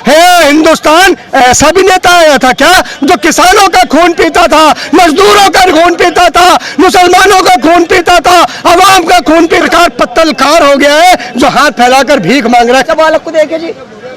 है हिंदुस्तान ऐसा भी नेता आया था क्या जो किसानों का खून पीता था, मजदूरों का खून पीता था, मुसलमानों का खून पीता था, अवाम का खून पीकर पत्तलकार हो गया है जो हाथ फैलाकर भीख मांग रहा है। बालक को देखे जी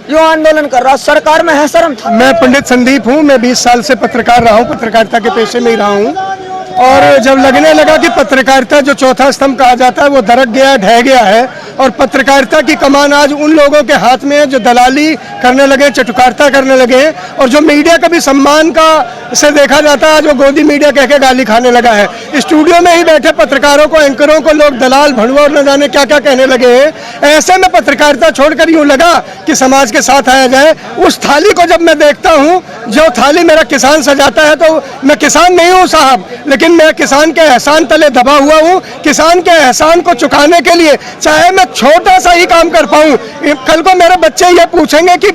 जो आंदोलन कर रहा, सरकार में है शर्म था। मैं पंडित संदीप हूँ, मैं 20 साल से पत्रकार रहा हूँ, पत्रकारिता के पेशे में ही रहा हूँ। और जब लगने लगा कि पत्रकारिता जो चौथा स्तंभ कहा जाता है वो दरक गया, ढह गया है और पत्रकारिता की कमान आज उन लोगों के हाथ में है जो दलाली करने लगे, चटुकारिता करने लगे और जो मीडिया का भी सम्मान का से देखा जाता है, जो गोदी मीडिया कह के गाली खाने लगा है। स्टूडियो में ही बैठे पत्रकारों को, एंकरों को लोग दलाल, भड़वा न जाने क्या क्या कहने लगे हैं। ऐसे में पत्रकारिता छोड़कर यूँ लगा कि समाज के साथ आया जाए। उस थाली को जब मैं देखता हूँ, जो थाली मेरा किसान सजाता है, तो मैं किसान नहीं हूँ साहब, लेकिन मैं किसान के एहसान तले दबा हुआ हूँ। किसान के एहसान को चुकाने के लिए चाहे मैं छोटा सा ही काम कर पाऊँ। कल को मेरे बच्चे ये पूछेंगे कि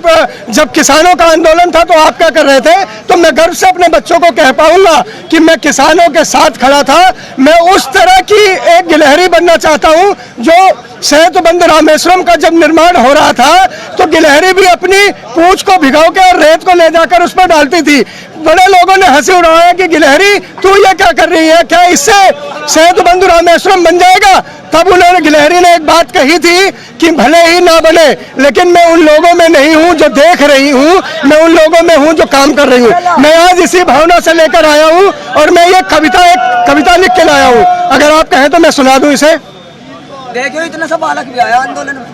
जब किसानों का आंदोलन था तो आप क्या कर रहे थे, तो मैं गर्व से अपने बच्चों को कह पाऊंगा कि मैं किसानों के साथ खड़ा था। मैं उस तरह की एक गिलहरी बनना चाहता हूँ जो सेतुबंध रामेश्वरम का जब निर्माण हो रहा था तो गिलहरी भी अपनी पूंछ को भिगो के और रेत को ले जाकर उस पर डालती थी। बड़े लोगों ने हंसी उड़ाया कि गिलहरी तू ये क्या कर रही है, क्या इससे सेतुबंध रामेश्वरम बन जाएगा। तब उन्होंने, गिलहरी ने एक बात कही थी कि भले ही ना बने, लेकिन मैं उन लोगों में नहीं हूं जो देख रही हूं, मैं उन लोगों में हूं जो काम कर रही हूं। मैं आज इसी भावना से लेकर आया हूं और मैं ये एक कविता लिख के लाया हूं। अगर आप कहें तो मैं सुना दूं इसे। देखियो इतना सा बालक भी आया आंदोलन में,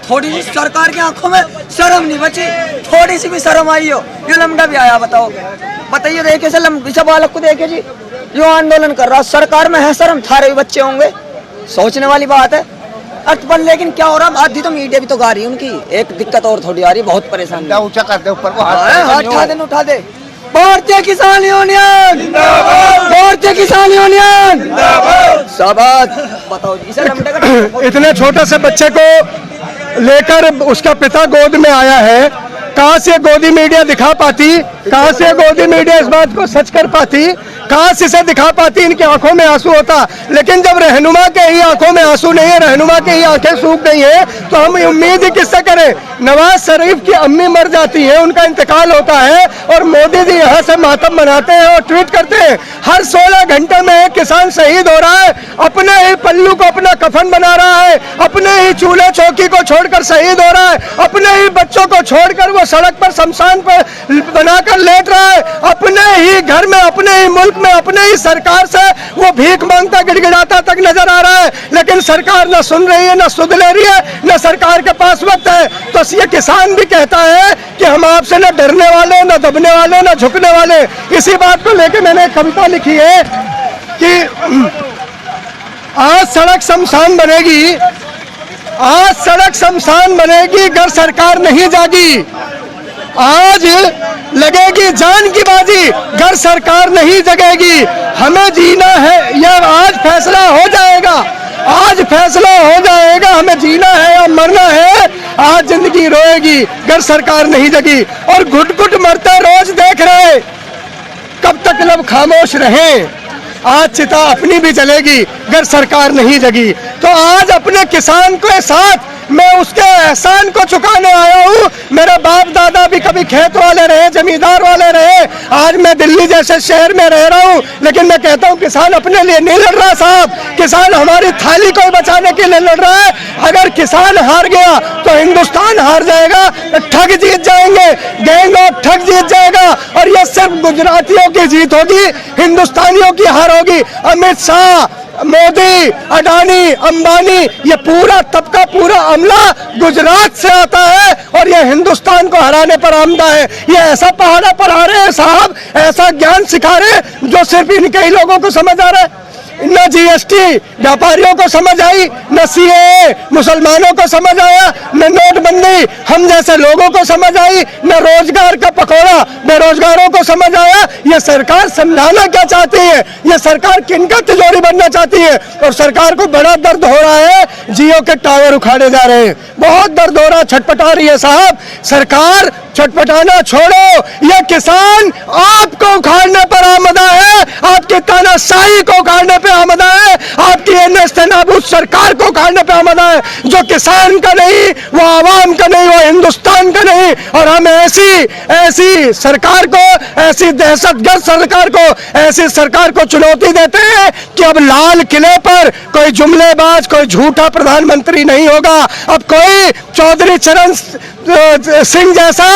थोड़ी सी सरकार की आंखों में शर्म नहीं बची, थोड़ी सी भी शर्म आई हो। ये लमडा भी आया, बताइए देखिए से बालक को देखे जी जो आंदोलन कर रहा, सरकार में है शर्म, थारे भी बच्चे होंगे, सोचने वाली बात है। पर लेकिन क्या हो रहा, आधी तो मीडिया भी तो गा रही है उनकी। एक दिक्कत और थोड़ी आ रही, बहुत परेशान, ऊंचा कर दे ऊपर को, उठा दे। भारतीय किसान यूनियन जिंदाबाद, भारतीय किसान यूनियन जिंदाबाद। बताओ जी, इतने छोटे से बच्चे को लेकर उसका पिता गोद में आया है। कहाँ से गोदी मीडिया दिखा पाती, कहाँ से गोदी मीडिया इस बात को सच कर पाती, कहाँ से इसे दिखा पाती, इनकी आंखों में आंसू होता। लेकिन जब रहनुमा के ही आंखों में आंसू नहीं है, रहनुमा के ही आंखें सूख गई है, तो हम उम्मीद ही किससे करें। नवाज शरीफ की अम्मी मर जाती है, उनका इंतकाल होता है और मोदी जी यहाँ से मातम मनाते हैं और ट्वीट करते हैं। हर 16 घंटे में एक किसान शहीद हो रहा है, अपने ही पल्लू को अपना कफन बना रहा है, अपने ही चूल्हे चौकी को छोड़कर शहीद हो रहा है, अपने ही बच्चों को छोड़कर वो सड़क पर शमशान पर बनाकर लेट रहा है, अपने ही घर में, अपने ही मुल्क में, अपने ही सरकार से वो भीख मांगता गिड़गिड़ाता तक नजर आ रहा है। लेकिन सरकार न सुन रही है, न सुध ले रही है, न सरकार के पास वक्त है। तो ये किसान भी कहता है कि हम आपसे न डरने वाले, न दबने वाले, न झुकने वाले। इसी बात को लेकर मैंने एक कविता लिखी है कि आज सड़क शमशान बनेगी, आज सड़क शमशान बनेगी, अगर सरकार नहीं जागी। आज लगेगी जान की बाजी, अगर सरकार नहीं जगेगी। हमें जीना है, यह आज फैसला हो जाएगा, आज फैसला हो जाएगा, हमें जीना है या मरना है। आज जिंदगी रोएगी अगर सरकार नहीं जगी। और घुट घुट मरते रोज देख रहे, कब तक लब खामोश रहे। आज चिता अपनी भी जलेगी अगर सरकार नहीं जगी। तो आज अपने किसान के साथ मैं उसके एहसान को चुकाने आया हूँ। मेरे बाप दादा भी कभी खेत वाले रहे, जमींदार वाले रहे, आज मैं दिल्ली जैसे शहर में रह रहा हूँ। लेकिन मैं कहता हूँ किसान अपने लिए नहीं लड़ रहा साहब, किसान हमारी थाली को बचाने के लिए लड़ रहा है। अगर किसान हार गया तो हिंदुस्तान हार जाएगा, ठग जीत जाएंगे, गैंग ऑफ ठग जीत जाएगा। और ये सिर्फ गुजरातियों की जीत होगी, हिंदुस्तानियों की हार होगी। अमित शाह, मोदी, अडानी, अंबानी, ये पूरा तबका, पूरा अमला गुजरात से आता है और ये हिंदुस्तान को हराने पर आमदा है। ये ऐसा पहाड़ा पढ़ा रहे हैं साहब, ऐसा ज्ञान सिखा रहे हैं जो सिर्फ इनके ही लोगों को समझ आ रहा है। न जीएसटी व्यापारियों को समझ आई, न सीएए मुसलमानों को समझ आया, न नोटबंदी हम जैसे लोगों को समझ आई, न रोजगार का पकौड़ा बेरोजगारों को समझ आया। ये सरकार समझाना क्या चाहती है, ये सरकार किनका तिजोरी बनना चाहती है। और सरकार को बड़ा दर्द हो रहा है, जियो के टावर उखाड़े जा रहे हैं। बहुत दर्द हो रहा, छटपटा रही है साहब। सरकार छटपटाना छोड़ो, ये किसान आपको उखाड़ने पर आमदा है, आपकी तानाशाही को उखाड़ने पे आमदा है, आपकी नेस्तनाबूद सरकार को उखाड़ने पे आमदा है। जो किसान का नहीं, वो आवाम का नहीं, वो हिंदुस्तान का नहीं। और हम ऐसी सरकार को, ऐसी दहशतगर्द सरकार को, ऐसी सरकार को चुनौती देते हैं कि अब लाल किले पर कोई जुमलेबाज, कोई झूठा प्रधानमंत्री नहीं होगा। अब कोई चौधरी चरण सिंह जैसा,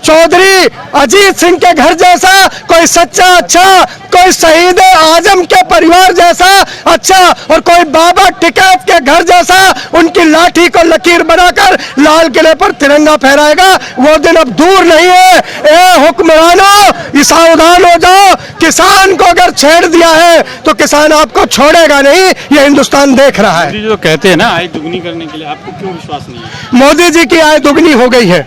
चौधरी अजीत सिंह के घर जैसा, कोई सच्चा अच्छा, कोई शहीद आजम के परिवार जैसा अच्छा, और कोई बाबा टिकैत के घर जैसा उनकी लाठी को लकीर बनाकर लाल किले पर तिरंगा फहराएगा, वो दिन अब दूर नहीं है। ए हुक्मरानों, सावधान हो जाओ। किसान को अगर छेड़ दिया है तो किसान आपको छोड़ेगा नहीं, ये हिंदुस्तान देख रहा है। जो कहते हैं ना आय दुगनी करने के लिए, आपको क्यों विश्वास नहीं है? मोदी जी की आय दुगनी हो गई है।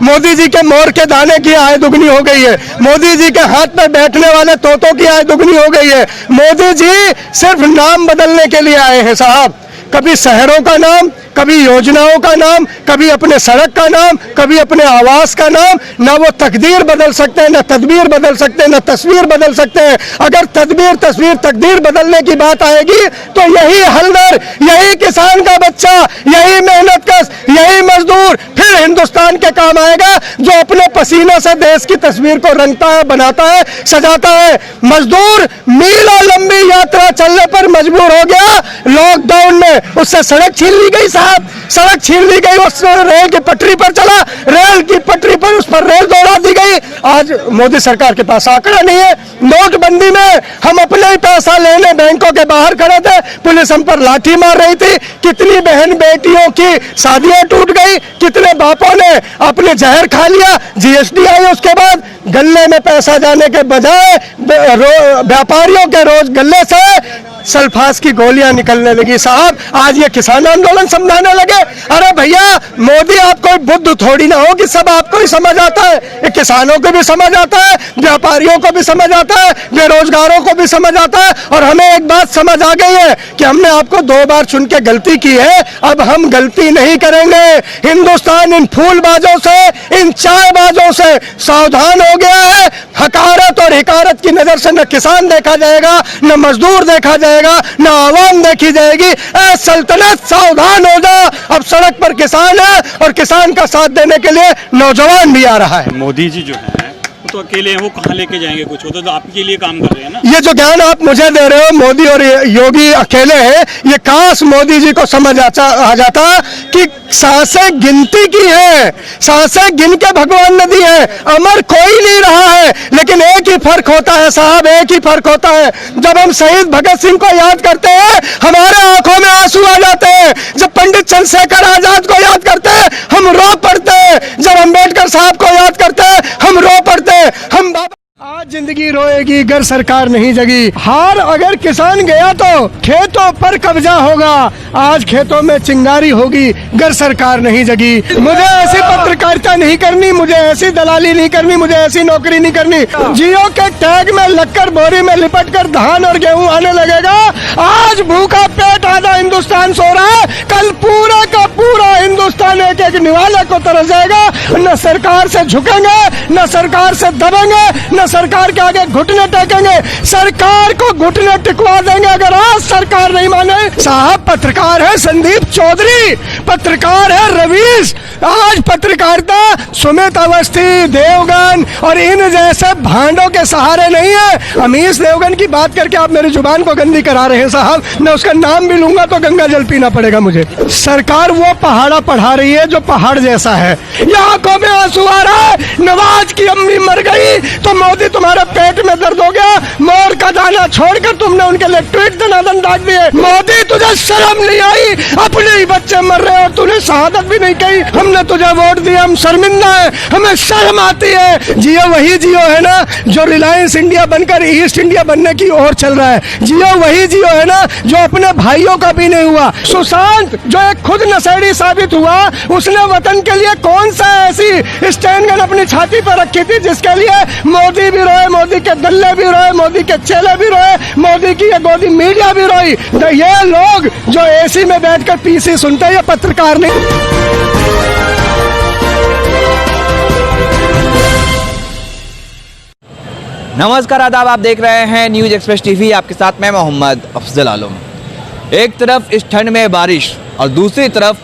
मोदी जी के मोर के दाने की आय दुगनी हो गई है। मोदी जी के हाथ पर बैठने वाले तोतों की आय दुगनी हो गई है। मोदी जी सिर्फ नाम बदलने के लिए आए हैं साहब। कभी शहरों का नाम, कभी योजनाओं का नाम, कभी अपने सड़क का नाम, कभी अपने आवास का नाम। ना वो तकदीर बदल सकते हैं, ना तदबीर बदल सकते हैं, ना तस्वीर बदल सकते हैं। अगर तदबीर, तस्वीर, तकदीर बदलने की बात आएगी तो यही हलदर, यही किसान का बच्चा, यही मेहनतकश, यही मजदूर फिर हिंदुस्तान के काम आएगा, जो अपने पसीने से देश की तस्वीर को रंगता है, बनाता है, सजाता है। मजदूर मीलों लंबी यात्रा चलने पर मजबूर हो गया लॉकडाउन में, उससे सड़क छीन ली गई साहब, सड़क छीन ली गई, उस रेल की पटरी पर चला, रेल की पटरी पर उस पर रेल दौड़ा दी गई। आज मोदी सरकार के पास आंकड़ा नहीं है। नोटबंदी में हम अपने ही पैसा लेने बैंकों के बाहर खड़े थे, पुलिस हम पर लाठी मार रही थी। कितनी बहन बेटियों की शादियां टूट गई, कितने बापों ने अपने जहर खा लिया। जीएसटी आई, उसके बाद गले में पैसा जाने के बजाय व्यापारियों के रोज गले से सल्फास की गोलियां निकलने लगी साहब। आज ये किसान आंदोलन समझाने लगे। अरे भैया, मोदी आप कोई बुद्ध थोड़ी ना हो कि सब आपको ही समझ आता है। ये किसानों को भी समझ आता है, व्यापारियों को भी समझ आता है, बेरोजगारों को भी समझ आता है। और हमें एक बात समझ आ गई है कि हमने आपको 2 बार चुन के गलती की है, अब हम गलती नहीं करेंगे। हिंदुस्तान इन फूलबाजों से, इन चायबाजों से सावधान हो गया है। हकारत और हिकारत की नजर से न किसान देखा जाएगा, न मजदूर देखा जाएगा, ना आवाम देखी जाएगी। ए सल्तनत, सावधान हो जा। अब सड़क पर किसान है और किसान का साथ देने के लिए नौजवान भी आ रहा है। मोदी जी जो है वो तो अकेले हैं, वो कहाँ लेके जाएंगे कुछ? वो तो आपके लिए काम कर रहे हैं ना। ये जो ज्ञान आप मुझे दे रहे हो, मोदी और योगी अकेले हैं, ये काश मोदी जी को समझ आ जाता कि सांसें गिनती की है, सांसें गिन के भगवान ने दी है। अमर कोई नहीं रहा है, लेकिन एक ही फर्क होता है साहब, एक ही फर्क होता है। जब हम शहीद भगत सिंह को याद करते हैं, हमारे आंखों में आंसू आ जाते हैं। जब पंडित चंद्रशेखर आजाद को याद करते हैं, हम रो पड़ते हैं। जब अम्बेडकर साहब को याद करते हैं, हम रो पड़ते हैं। हम आज जिंदगी रोएगी अगर सरकार नहीं जगी। हार अगर किसान गया तो खेतों पर कब्जा होगा, आज खेतों में चिंगारी होगी अगर सरकार नहीं जगी। मुझे ऐसी पत्रकारिता नहीं करनी, मुझे ऐसी दलाली नहीं करनी, मुझे ऐसी नौकरी नहीं करनी। जियो के टैग में लगकर बोरी में लिपट कर धान और गेहूं आने लगेगा। आज भूखा पेट आधा हिंदुस्तान सो रहा है, कल पूरा का पूरा हिंदुस्तान एक एक निवाले को तरसेगा। न सरकार से झुकेंगे, न सरकार से दबेंगे, न सरकार के आगे घुटने टेकेंगे। सरकार को घुटने टिकवा देंगे अगर आज सरकार नहीं माने। साहब, पत्रकार है संदीप चौधरी, पत्रकार है रवीश। आज पत्रकारिता सुमित अवस्थी, देवगन और इन जैसे भांडों के सहारे नहीं है। अमीश देवगन की बात करके आप मेरी जुबान को गंदी करा रहे हैं साहब। मैं उसका नाम भी लूंगा तो गंगा जल पीना पड़ेगा मुझे। सरकार वो पहाड़ा पढ़ा रही है जो पहाड़ जैसा है। आंखों में आंसू आ रहा है। नवाज की अम्मी मर गई तो मोदी तुम्हारे पेट में दर्द हो गया। मोर का दाना छोड़कर तुमने उनके लिए ट्वीट दनादन डाल दिए। मोदी, तुझे शर्म नहीं आई? अपने ही बच्चे मर रहे और तूने शहादत भी नहीं कही। हमने तुझे वोट दिया, हम शर्मिंदा है, हमें शर्म आती है। जियो वही जियो है ना जो रिलायंस इंडिया बनकर ईस्ट इंडिया बनने की ओर चल रहा है। जियो वही जियो है ना जो अपने भाइयों का भी नहीं हुआ। सुशांत जो एक खुद नशेड़ी साबित हुआ, उसने वतन के लिए कौन सा ऐसी स्टैंड गन अपनी छाती पर रखी थी जिसके लिए मोदी भी रोए, मोदी के दल्ले भी रोए, मोदी के चेले भी रोए, मोदी की ये गोदी मीडिया भी रोई। तो ये लोग जो एसी में बैठकर पीसी सुनते हैं, ये पत्रकार नहीं। नमस्कार, आदाब। आप देख रहे हैं न्यूज एक्सप्रेस टीवी। आपके साथ मैं मोहम्मद अफजल आलम। एक तरफ इस ठंड में बारिश और दूसरी तरफ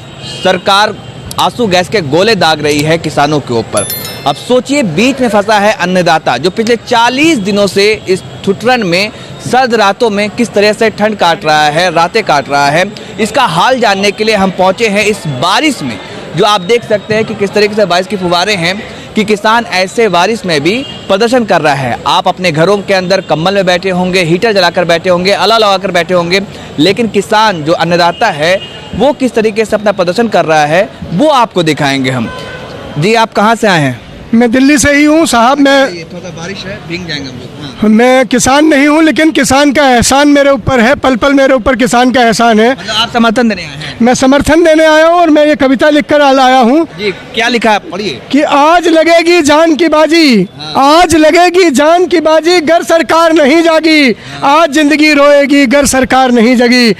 सरकार आंसू गैस के गोले दाग रही है किसानों के ऊपर। अब सोचिए, बीच में फंसा है अन्नदाता, जो पिछले 40 दिनों से इस ठुठरन में सर्द रातों में किस तरह से ठंड काट रहा है, रातें काट रहा है। इसका हाल जानने के लिए हम पहुंचे हैं इस बारिश में, जो आप देख सकते हैं कि किस तरीके से बारिश की फुहारें हैं कि किसान ऐसे बारिश में भी प्रदर्शन कर रहा है। आप अपने घरों के अंदर कंबल में बैठे होंगे, हीटर जलाकर बैठे होंगे, अला लगाकर बैठे होंगे, लेकिन किसान जो अन्नदाता है वो किस तरीके से अपना प्रदर्शन कर रहा है वो आपको दिखाएंगे हम। जी, आप कहाँ से आए हैं? मैं दिल्ली से ही हूँ साहब। थोड़ा बारिश है, भीग जाएंगे हम लोग। मैं किसान नहीं हूँ, लेकिन किसान का एहसान मेरे ऊपर है, पल पल मेरे ऊपर किसान का एहसान है। मतलब आप समर्थन देने आए हैं? मैं समर्थन देने आया हूँ और मैं ये कविता लिखकर आया हूँ जी, क्या लिखा है, पढ़िए। कि आज लगेगी जान की बाजी, आज लगेगी जान की बाजी, गर सरकार नहीं जागी, आज जिंदगी रोएगी, गर सरकार नहीं जगी।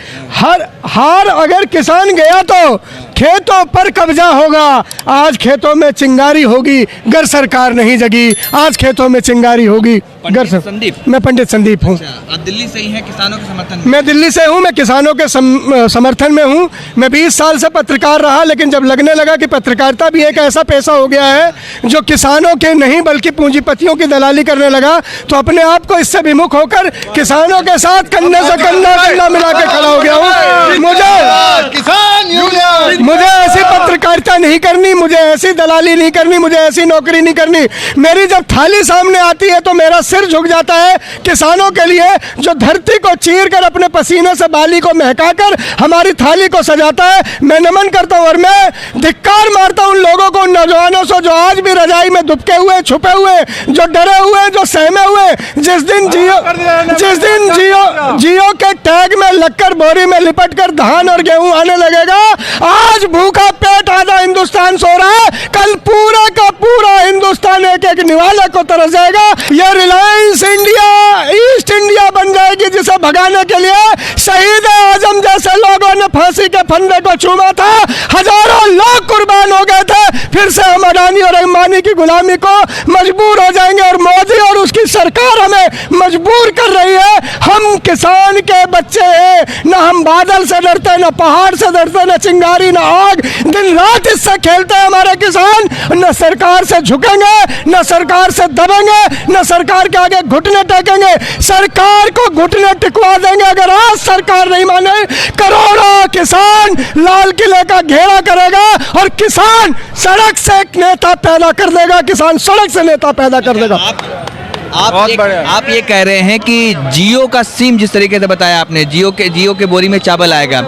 हार अगर किसान गया तो खेतों पर कब्जा होगा, आज खेतों में चिंगारी होगी, गर सरकार नहीं जगी, आज खेतों में चिंगारी होगी। गर संदीप? मैं पंडित संदीप हूँ। आप दिल्ली से ही हैं, किसानों के समर्थन में? मैं दिल्ली से हूँ, मैं किसानों के समर्थन में हूँ। मैं 20 साल से पत्रकार रहा, लेकिन जब लगने लगा कि पत्रकारिता भी एक ऐसा पैसा हो गया है जो किसानों के नहीं बल्कि पूंजीपतियों की दलाली करने लगा, तो अपने आप को इससे विमुख होकर किसानों के साथ कंधे से कंधा मिला के खड़ा हो गया हूँ। मुझे ऐसी पत्रकारिता नहीं करनी, मुझे ऐसी दलाली नहीं करनी, मुझे ऐसी नौकरी नहीं करनी। मेरी जब थाली सामने आती है तो मेरा सिर झुक जाता है किसानों के लिए, जो धरती को चीर कर अपने पसीने से बाली को महकाकर हमारी थाली को सजाता है। मैं नमन करता हूँ और मैं धिक्कार मारता हूँ उन लोगों को, उन नौजवानों से जो आज भी रजाई में दुबके हुए, छुपे हुए, जो डरे हुए, जो सहमे हुए। जिस दिन जियो के टैग में लगकर बोरी में लिपट कर धान और गेहूं आने लगेगा, आज भूखा पेट आधा हिंदुस्तान सो रहा है, कल पूरा का पूरा हिंदुस्तान एक एक निवाले को तरस जाएगा। यह रिलायंस इंडिया ईस्ट इंडिया बन जाएगी, जिसे भगाने के लिए शहीद आजम जैसे लोगों ने फांसी के फंदे को चूमा था, हजारों लोग कुर्बान हो गए थे। फिर से हम अडानी और अंबानी की गुलामी को मजबूर हो जाएंगे और मोदी और उसकी सरकार हमें मजबूर कर रही है। हम किसान के बच्चे हैं, न हम बादल से डरते, न पहाड़ से डरते, न चिंगारी, न आग। दिन रात इससे खेलते हैं हमारे किसान। न सरकार से झुकेंगे, न सरकार से दबेंगे, न सरकार के आगे घुटने टेकेंगे। सरकार को घुटने टिकवा देंगे अगर आज सरकार नहीं माने। करोड़ों किसान लाल किले का घेरा करेगा और किसान सड़क से एक नेता पैदा कर देगा, किसान सड़क से नेता पैदा कर देगा। आप ये कह रहे हैं कि जियो का सिम, जिस तरीके से बताया आपने, जियो के बोरी में चावल आएगा,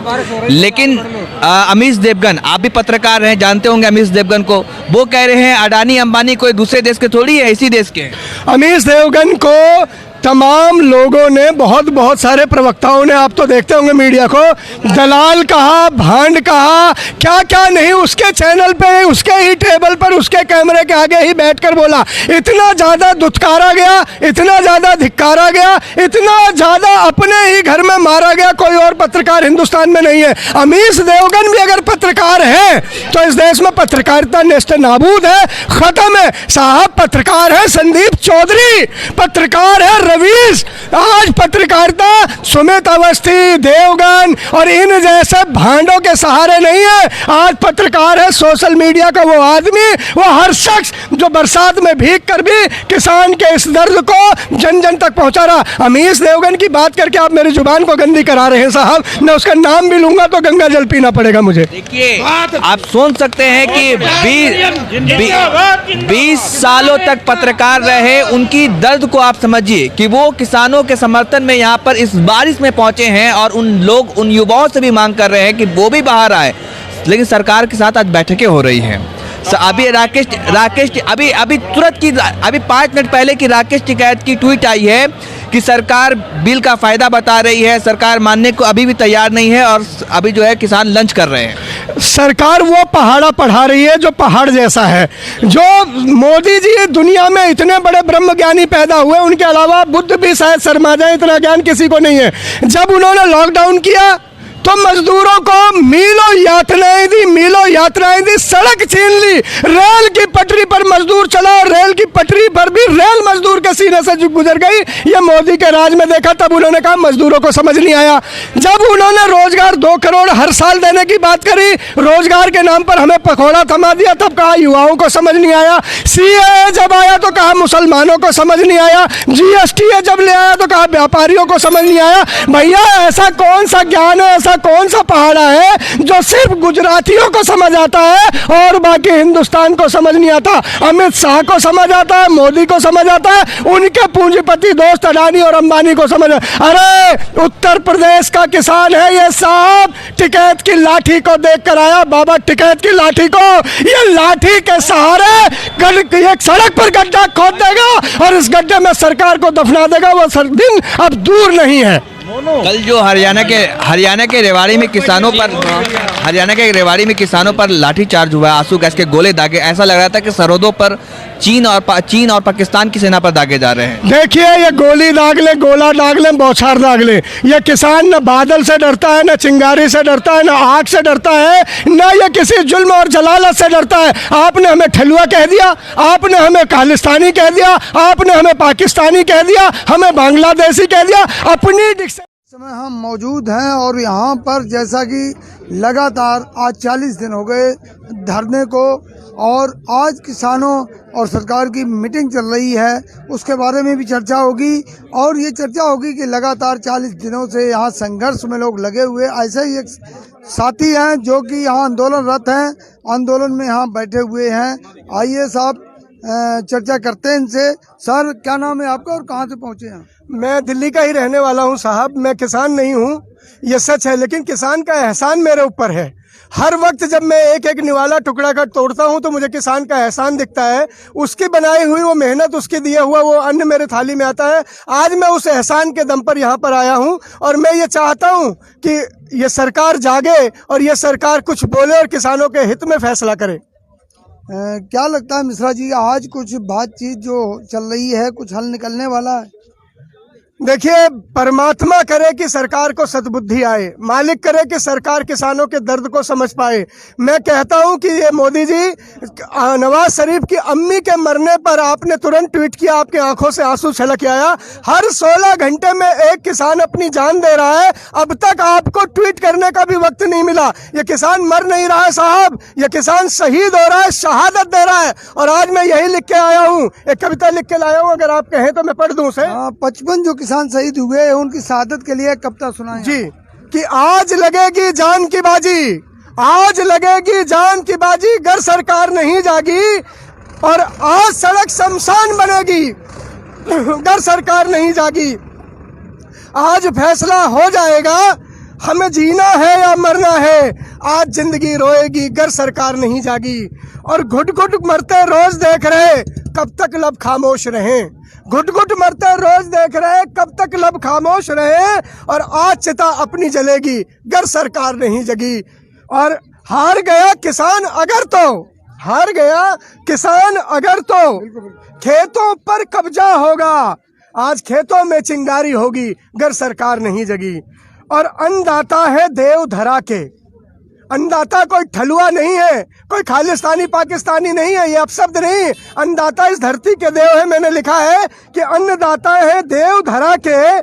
लेकिन अमीश देवगन, आप भी पत्रकार हैं, जानते होंगे अमीश देवगन को, वो कह रहे हैं अडानी अंबानी कोई दूसरे देश के थोड़ी है, इसी देश के। अमीश देवगन को तमाम लोगों ने, बहुत सारे प्रवक्ताओं ने, आप तो देखते होंगे मीडिया को, दलाल कहा, भांड कहा, क्या क्या नहीं उसके चैनल पे, उसके ही टेबल पर, उसके कैमरे के आगे ही बैठकर बोला। इतना ज़्यादा दुत्कारा गया, इतना ज़्यादा धिक्कारा गया, इतना ज़्यादा अपने ही घर में मारा गया, कोई और पत्रकार हिंदुस्तान में नहीं है। अमीश देवगन भी अगर पत्रकार है तो इस देश में पत्रकारिता नेस्त नाबूद है, ख़त्म है साहब। पत्रकार है संदीप चौधरी, पत्रकार है रवीश। आज पत्रकारिता सुमित अवस्थी, देवगन और इन जैसे भांडों के सहारे नहीं है। आज पत्रकार है सोशल मीडिया का वो आदमी, वो हर शख्स जो बरसात में भीग कर भी किसान के इस दर्द को जन जन तक पहुंचा रहा। अमीश देवगन की बात करके आप मेरी जुबान को गंदी करा रहे हैं साहब। मैं उसका नाम भी लूंगा तो गंगा जल पीना पड़ेगा मुझे। देखिए, आप सोच सकते हैं कि 20 सालों तक पत्रकार रहे, उनकी दर्द को आप समझिए कि वो किसानों के समर्थन में यहाँ पर इस बारिश में पहुंचे हैं और उन युवाओं से भी मांग कर रहे हैं कि वो भी बाहर आए, लेकिन सरकार के साथ आज बैठकें हो रही हैं। अभी राकेश अभी 5 मिनट पहले की राकेश टिकैत की ट्वीट आई है कि सरकार बिल का फायदा बता रही है, सरकार मानने को अभी भी तैयार नहीं है और अभी जो है किसान लंच कर रहे हैं। सरकार वो पहाड़ा पढ़ा रही है जो पहाड़ जैसा है। जो मोदी जी दुनिया में इतने बड़े ब्रह्मज्ञानी पैदा हुए, उनके अलावा बुद्ध भी शायद शर्मा जाए, इतना ज्ञान किसी को नहीं है। जब उन्होंने लॉकडाउन किया तो मजदूरों को मीलों यात्राएं दी, सड़क छीन ली, रेल की पटरी पर मजदूर चला और रेल की पटरी पर भी रेल मजदूर के सीने से गुजर गई। ये मोदी के राज में देखा, तब उन्होंने कहा मजदूरों को समझ नहीं आया। जब उन्होंने रोजगार 2 करोड़ हर साल देने की बात करी, रोजगार के नाम पर हमें पकौड़ा थमा दिया, तब कहा युवाओं को समझ नहीं आया। सीएए जब आया तो कहा मुसलमानों को समझ नहीं आया। जीएसटी जब ले आया तो कहा व्यापारियों को समझ नहीं आया। भैया ऐसा कौन सा ज्ञान है, ऐसा कौन सा पहाड़ा है जो सिर्फ गुजरातियों को समझ आता है और बाकी हिंदुस्तान को समझ नहीं आता? अमित शाह को समझ आता है, मोदी को समझ आता है, उनके पूंजीपति दोस्त अडानी और अंबानी को समझ। अरे उत्तर प्रदेश का किसान है ये साहब, टिकैत की लाठी को देख कर आया। बाबा टिकैत की लाठी को, ये लाठी के सहारे एक सड़क पर गड्ढा खोद देगा और इस गड्ढे में सरकार को दफना देगा। वो दिन अब दूर नहीं है। कल जो हरियाणा के रेवाड़ी में किसानों पर लाठीचार्ज हुआ, आंसू गैस के गोले दागे, ऐसा लग रहा था कि सरहदों पर चीन और पाकिस्तान की सेना पर दागे जा रहे हैं। देखिए ये गोली दाग ले, गोला दाग ले, बौछार दाग ले, ये किसान न बादल से डरता है, न चिंगारी से डरता है, न आग से डरता है, न ये किसी जुल्म और जलालत से डरता है। आपने हमें ठेलुआ कह दिया, आपने हमें खालिस्तानी कह दिया, आपने हमें पाकिस्तानी कह दिया, हमें बांग्लादेशी कह दिया। अपनी समय हम मौजूद हैं और यहाँ पर जैसा कि लगातार आज 40 दिन हो गए धरने को, और आज किसानों और सरकार की मीटिंग चल रही है, उसके बारे में भी चर्चा होगी। और ये चर्चा होगी कि लगातार 40 दिनों से यहाँ संघर्ष में लोग लगे हुए। ऐसे ही एक साथी हैं जो कि यहाँ आंदोलनरत हैं, आंदोलन में यहाँ बैठे हुए हैं। आइए साहब चर्चा करते हैं इनसे। सर क्या नाम है आपका और कहाँ से पहुँचे हैं? मैं दिल्ली का ही रहने वाला हूं साहब, मैं किसान नहीं हूं, ये सच है, लेकिन किसान का एहसान मेरे ऊपर है। हर वक्त जब मैं एक एक निवाला टुकड़ा का तोड़ता हूं तो मुझे किसान का एहसान दिखता है। उसकी बनाई हुई वो मेहनत, उसके दिया हुआ वो अन्न मेरे थाली में आता है। आज मैं उस एहसान के दम पर यहाँ पर आया हूं और मैं ये चाहता हूं कि ये सरकार जागे और ये सरकार कुछ बोले और किसानों के हित में फैसला करे। क्या लगता है मिश्रा जी, आज कुछ बातचीत जो चल रही है, कुछ हल निकलने वाला है? देखिए, परमात्मा करे कि सरकार को सद्बुद्धि आए, मालिक करे कि सरकार किसानों के दर्द को समझ पाए। मैं कहता हूं कि ये मोदी जी, नवाज शरीफ की अम्मी के मरने पर आपने तुरंत ट्वीट किया, आपकी आंखों से आंसू छलक आया। हर 16 घंटे में एक किसान अपनी जान दे रहा है, अब तक आपको ट्वीट करने का भी वक्त नहीं मिला। ये किसान मर नहीं रहा है साहब, ये किसान शहीद हो रहा है, शहादत दे रहा है। और आज मैं यही लिख के आया हूँ, एक कविता लिख के लाया हूँ, अगर आप कहें तो मैं पढ़ दूं उसे। 55 जो किसान शहीद हुए हैं उनकी शहादत के लिए कविता सुनाएं जी। कि आज लगेगी जान की बाजी, आज लगेगी जान की बाजी, अगर सरकार नहीं जागी, और आज सड़क शमशान बनेगी अगर सरकार नहीं जागी। आज फैसला हो जाएगा हमें जीना है या मरना है, आज जिंदगी रोएगी अगर सरकार नहीं जागी। और घुट घुट मरते रोज देख रहे, कब तक लब खामोश रहें, घुट घुट मरते रोज देख रहे, कब तक लब खामोश रहे। और आज चिता अपनी जलेगी अगर सरकार नहीं जगी। और हार गया किसान अगर तो, हार गया किसान अगर तो खेतों पर कब्जा होगा, आज खेतों में चिंगारी होगी अगर सरकार नहीं जगी। और अन्नदाता है देव धरा के, अन्नदाता कोई ठलुआ नहीं है, कोई खालिस्तानी पाकिस्तानी नहीं है, ये अपशब्द नहीं। अन्नदाता इस धरती के देव है। मैंने लिखा है कि अन्नदाता है देव धरा के,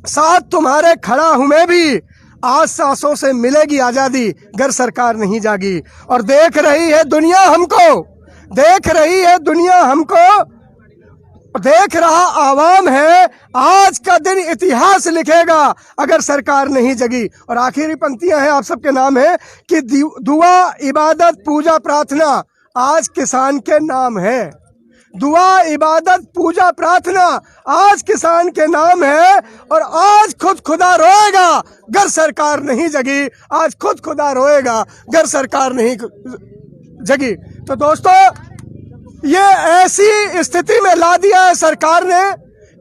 साथ तुम्हारे खड़ा हूं मैं भी, आज सांसों से मिलेगी आजादी अगर सरकार नहीं जागी। और देख रही है दुनिया हमको, देख रही है दुनिया हमको, देख रहा आवाम है, आज का दिन इतिहास लिखेगा अगर सरकार नहीं जगी। और आखिरी पंक्तियां हैं, आप सबके नाम है कि दुआ इबादत पूजा प्रार्थना आज किसान के नाम है। दुआ इबादत पूजा प्रार्थना आज किसान के नाम है। और आज खुद खुदा रोएगा अगर सरकार नहीं जगी, आज खुद खुदा रोएगा अगर सरकार नहीं जगी। तो दोस्तों, ये ऐसी स्थिति में ला दिया है सरकार ने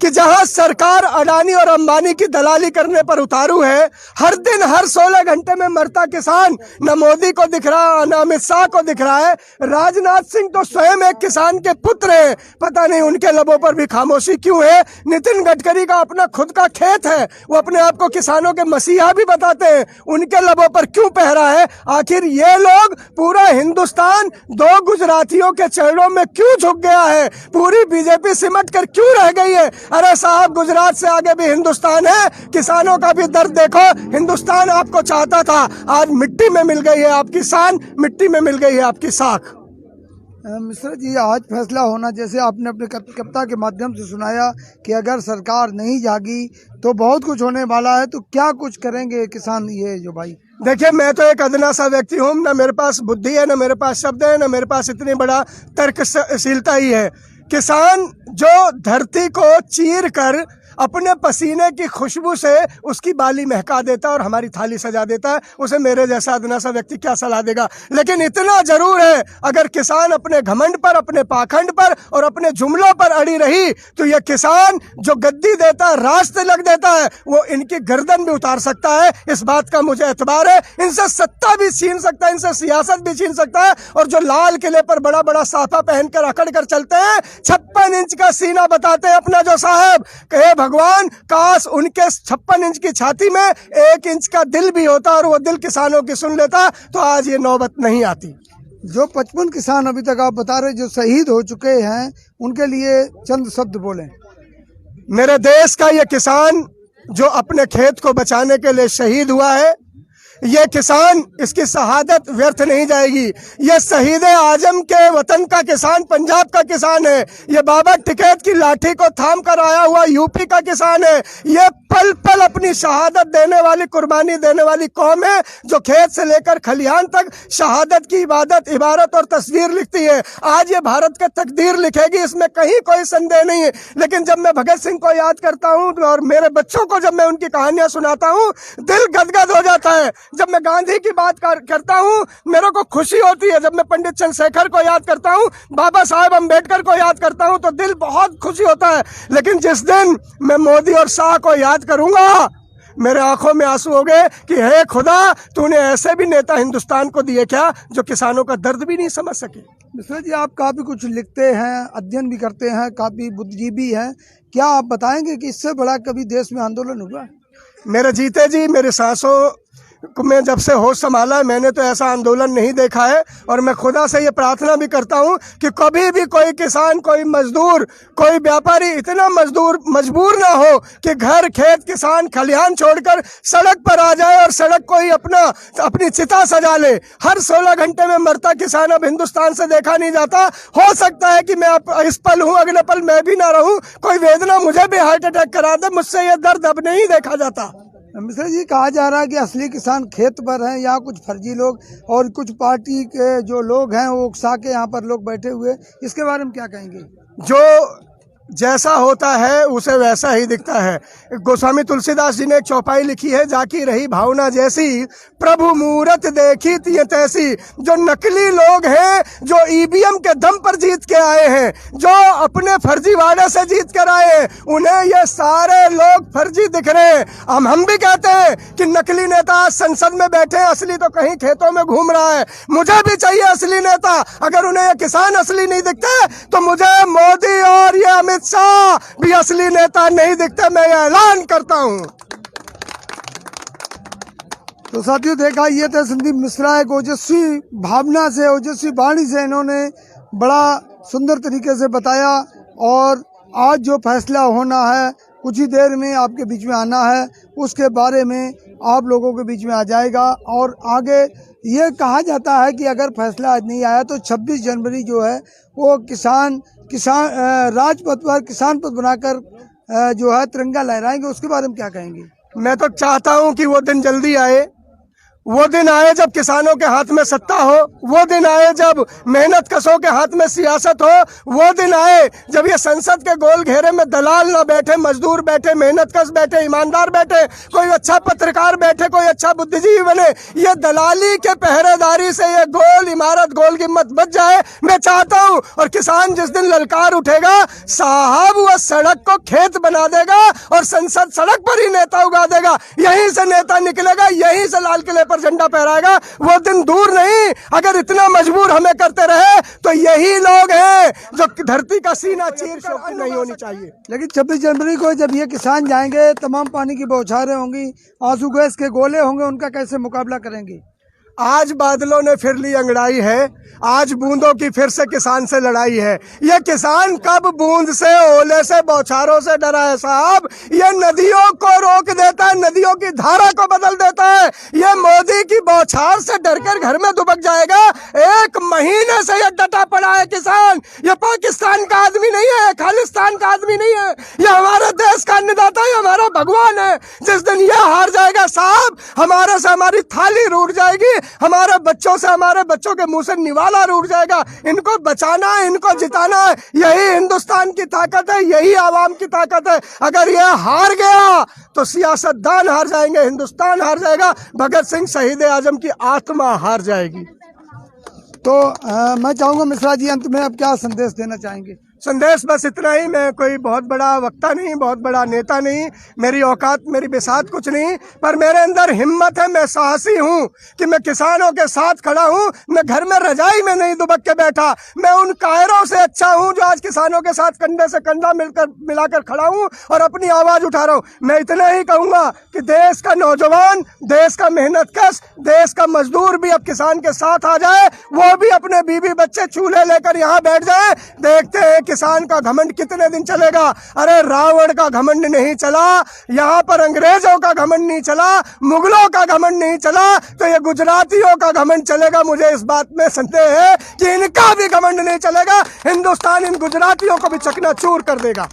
कि जहां सरकार अडानी और अंबानी की दलाली करने पर उतारू है, हर दिन हर 16 घंटे में मरता किसान न मोदी को दिख रहा न अमित शाह को दिख रहा है। राजनाथ सिंह तो स्वयं एक किसान के पुत्र हैं, पता नहीं उनके लबों पर भी खामोशी क्यों है। नितिन गडकरी का अपना खुद का खेत है, वो अपने आप को किसानों के मसीहा भी बताते हैं, उनके लबों पर क्यों पहरा है। आखिर ये लोग, पूरा हिंदुस्तान 2 गुजरातियों के चरणों में क्यों झुक गया है, पूरी बीजेपी सिमट कर क्यों रह गई है। अरे साहब, गुजरात से आगे भी हिंदुस्तान है, किसानों का भी दर्द देखो। हिंदुस्तान आपको चाहता था, आज मिट्टी में मिल गई है आपकी शान, मिट्टी में मिल गई है आपकी साख। मिश्रा जी, आज फैसला होना, जैसे आपने अपने कविता के माध्यम से सुनाया कि अगर सरकार नहीं जागी तो बहुत कुछ होने वाला है, तो क्या कुछ करेंगे किसान ये जो भाई? देखिए, मैं तो एक अदना सा व्यक्ति हूँ, ना मेरे पास बुद्धि है, ना मेरे पास शब्द है, ना मेरे पास इतनी बड़ा तर्कशीलता ही है। किसान जो धरती को चीर कर अपने पसीने की खुशबू से उसकी बाली महका देता है और हमारी थाली सजा देता है, उसे मेरे जैसा अदना सा व्यक्ति क्या सलाह देगा। लेकिन इतना जरूर है, अगर किसान अपने घमंड पर, अपने पाखंड पर और अपने जुमलों पर अड़ी रही तो यह किसान जो गद्दी देता है, रास्ते लग देता है, वो इनकी गर्दन भी उतार सकता है। इस बात का मुझे एतबार है। इनसे सत्ता भी छीन सकता है, इनसे सियासत भी छीन सकता है। और जो लाल किले पर बड़ा बड़ा साफा पहनकर अकड़ कर चलते हैं, 56 इंच का सीना बताते हैं अपना जो साहब, कहे भगवान काश उनके 56 इंच की छाती में 1 इंच का दिल भी होता और वो दिल किसानों की सुन लेता, तो आज ये नौबत नहीं आती। जो 55 किसान अभी तक आप बता रहे जो शहीद हो चुके हैं, उनके लिए चंद शब्द बोलें। मेरे देश का ये किसान जो अपने खेत को बचाने के लिए शहीद हुआ है, ये किसान, इसकी शहादत व्यर्थ नहीं जाएगी। ये शहीद आजम के वतन का किसान, पंजाब का किसान है। ये बाबा टिकैत की लाठी को थाम कर आया हुआ यूपी का किसान है। ये पल पल अपनी शहादत देने वाली, कुर्बानी देने वाली कौम है, जो खेत से लेकर खलिहान तक शहादत की इबारत और तस्वीर लिखती है। आज ये भारत का तकदीर लिखेगी, इसमें कहीं कोई संदेह नहीं है। लेकिन जब मैं भगत सिंह को याद करता हूँ और मेरे बच्चों को जब मैं उनकी कहानियां सुनाता हूँ, दिल गदगद हो जाता है। जब मैं गांधी की बात करता हूँ, मेरे को खुशी होती है। जब मैं पंडित चंद्रशेखर को याद करता हूँ, बाबा साहेब अम्बेडकर को याद करता हूँ, तो दिल बहुत खुशी होता है। लेकिन जिस दिन मैं मोदी और शाह को याद करूंगा, मेरे आंखों में आंसू हो गए कि हे खुदा, तूने ऐसे भी नेता हिंदुस्तान को दिए क्या जो किसानों का दर्द भी नहीं समझ सके। मिश्रा जी, आप काफ़ी कुछ लिखते हैं, अध्ययन भी करते हैं, काफ़ी बुद्धिजीवी हैं, क्या आप बताएंगे कि इससे बड़ा कभी देश में आंदोलन हुआ? मेरे जीते जी, मेरे सांसों में जब से होश संभाला है, मैंने तो ऐसा आंदोलन नहीं देखा है। और मैं खुदा से ये प्रार्थना भी करता हूँ कि कभी भी कोई किसान, कोई मजदूर, कोई व्यापारी इतना मजबूर ना हो कि घर, खेत, किसान, खलिहान छोड़कर सड़क पर आ जाए और सड़क को ही अपनी चिता सजा ले। हर 16 घंटे में मरता किसान अब हिंदुस्तान से देखा नहीं जाता। हो सकता है कि मैं इस पल हूँ, अगले पल मैं भी ना रहूँ, कोई वेदना मुझे भी हार्ट अटैक करा दे, मुझसे ये दर्द अब नहीं देखा जाता। मिश्रा जी, कहा जा रहा है कि असली किसान खेत पर हैं, यहाँ कुछ फर्जी लोग और कुछ पार्टी के जो लोग हैं वो उकसा के यहाँ पर लोग बैठे हुए, इसके बारे में क्या कहेंगे? जो जैसा होता है उसे वैसा ही दिखता है। गोस्वामी तुलसीदास जी ने एक चौपाई लिखी है, जाकी रही भावना जैसी, प्रभु मूरत देखी तिय तैसी। जो नकली लोग हैं, जो ईवीएम के दम पर जीत के आए हैं, जो अपने फर्जीवाड़े से जीत कर आए हैं, उन्हें ये सारे लोग फर्जी दिख रहे हैं। हम भी कहते हैं कि नकली नेता आज संसद में बैठे हैं, असली तो कहीं खेतों में घूम रहा है। मुझे भी चाहिए असली नेता। अगर उन्हें ये किसान असली नहीं दिखते तो मुझे मोदी और ये अमित शाह भी असली नेता नहीं दिखते। मैं ये ऐलान करता हूं। तो साथियों, देखा ये थे संदीप मिश्रा, एक ओजस्वी भावना से, ओजस्वी वाणी से इन्होंने बड़ा सुंदर तरीके से बताया। और आज जो फैसला होना है, कुछ ही देर में आपके बीच में आना है, उसके बारे में आप लोगों के बीच में आ जाएगा। और आगे ये कहा जाता है कि अगर फैसला आज नहीं आया तो 26 जनवरी जो है वो किसान राजपथ पर किसान पथ बनाकर जो है तिरंगा लहराएंगे। उसके बारे में क्या कहेंगे? मैं तो चाहता हूं कि वो दिन जल्दी आए वो दिन आए जब किसानों के हाथ में सत्ता हो, वो दिन आए जब मेहनत कशों के हाथ में सियासत हो, वो दिन आए जब ये संसद के गोल घेरे में दलाल ना बैठे, मजदूर बैठे, मेहनत कश बैठे, ईमानदार बैठे, कोई अच्छा पत्रकार बैठे, कोई अच्छा बुद्धिजीवी बने। ये दलाली के पहरेदारी से ये गोल इमारत गोल गिम्मत बच जाए, मैं चाहता हूँ। और किसान जिस दिन ललकार उठेगा साहब, वो सड़क को खेत बना देगा और संसद सड़क पर ही नेता उगा देगा। यहीं से नेता निकलेगा, यहीं से लाल किले पर झंडा फहराएगा। वो दिन दूर नहीं। अगर इतना मजबूर हमें करते रहे तो यही लोग हैं जो धरती का सीना चीर कर नहीं होनी चाहिए। लेकिन 26 जनवरी को जब ये किसान जाएंगे, तमाम पानी की बौछारें होंगी, आंसू गैस के गोले होंगे, उनका कैसे मुकाबला करेंगे? आज बादलों ने फिर ली अंगड़ाई है, आज बूंदों की फिर से किसान से लड़ाई है। ये किसान कब बूंद से, ओले से, बौछारों से डरा है साहब? ये नदियों को रोक देता है, नदियों की धारा को बदल देता है। ये मोदी की बौछार से डरकर घर में दुबक जाएगा। 1 महीने से ये डटा पड़ा है किसान। ये पाकिस्तान का आदमी नहीं है, खालिस्तान का आदमी नहीं है, ये हमारे देश का अन्नदाता है, हमारा भगवान है। जिस दिन ये हार जाएगा साहब, हमारे से हमारी थाली रूठ जाएगी, हमारे बच्चों से, हमारे बच्चों के मुंह से निवाला रूठ जाएगा। इनको बचाना है, इनको जिताना है, यही हिंदुस्तान की ताकत है, यही आवाम की ताकत है। अगर ये हार गया तो सियासतदान हार जाएंगे, हिंदुस्तान हार जाएगा, भगत सिंह शहीद आजम की आत्मा हार जाएगी। तो मैं चाहूंगा मिश्रा जी, अंत में आप क्या संदेश देना चाहेंगे? संदेश बस इतना ही। मैं कोई बहुत बड़ा वक्ता नहीं, बहुत बड़ा नेता नहीं, मेरी औकात, मेरी बिसात कुछ नहीं, पर मेरे अंदर हिम्मत है। मैं साहसी हूँ कि मैं किसानों के साथ खड़ा हूँ। मैं घर में रजाई में नहीं दुबक के बैठा। मैं उन कायरों से अच्छा हूँ जो आज किसानों के साथ कंधे से कंधा मिलाकर खड़ा हूँ और अपनी आवाज उठा रहा हूँ। मैं इतना ही कहूँगा कि देश का नौजवान, देश का मेहनतकश, देश का मजदूर भी अब किसान के साथ आ जाए। वो भी अपने बीवी बच्चे चूल्हे लेकर यहाँ बैठ जाए। देखते हैं किसान का घमंड कितने दिन चलेगा। अरे रावण का घमंड नहीं चला, यहाँ पर अंग्रेजों का घमंड नहीं चला, मुगलों का घमंड नहीं चला, तो ये गुजरातियों का घमंड चलेगा। मुझे इस बात में संदेह है कि इनका भी घमंड नहीं चलेगा। हिंदुस्तान इन गुजरातियों को भी चकनाचूर कर देगा।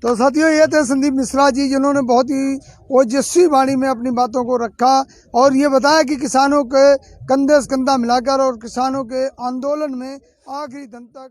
तो साथियों, ये थे संदीप मिश्रा जी, जिन्होंने बहुत ही ओजस्वी वाणी में अपनी बातों को रखा और ये बताया कि किसानों के कंधे से कंधा मिलाकर और किसानों के आंदोलन में आखिरी दम तक